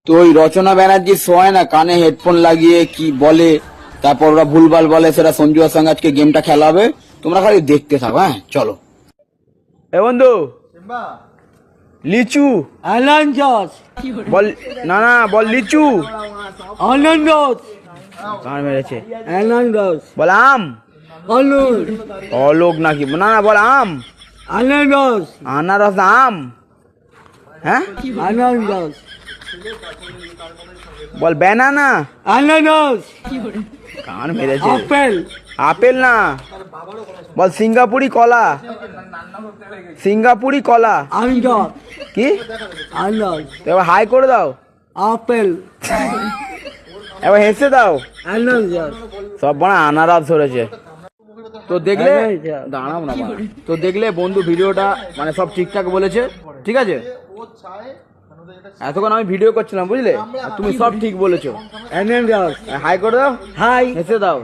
তো ওই রচনা ব্যানার্জি শোয় না, কানে হেডফোন লাগিয়ে কি বলে, তারপর ওরা ভুলভাল বলে, সেটা সঞ্জুয়ার সঙ্গে আজকে গেমটা খেলা হবে, তোমরা খালি দেখতে থাকো। হ্যাঁ চলো। এ বন্ধু, লিচু আনন্দ বল। না না, বল লিচু। আনন্দ কান মেরেছে। আনন্দ বল আম। অলুর অলোক নাকি? না না, বল আম। আনন্দ আনারস না, আম। হ্যাঁ আনন্দ বল ব্যানানা। আনন্দ কান মেরেছে। আপেল আপেল না, বল সিঙ্গাপুরি কলা। সিঙ্গাপুরি কলা। আনন্দ কি? আনন্দ এবার হাই করে দাও, আপেল এবার হেসে দাও। আনন্দ সব বড় আনারস ধরেছে। তো দেখলে, দাঁড়াও না বাড়া। তো দেখলে বন্ধু ভিডিওটা মানে সব ঠিকঠাক বলেছে, ঠিক আছে? এতক্ষণ আমি ভিডিও করছিলাম বুঝলে, আর তুমি সব ঠিক বলেছো। আনন্দ হাই করে দাও, হাই হেসে দাও।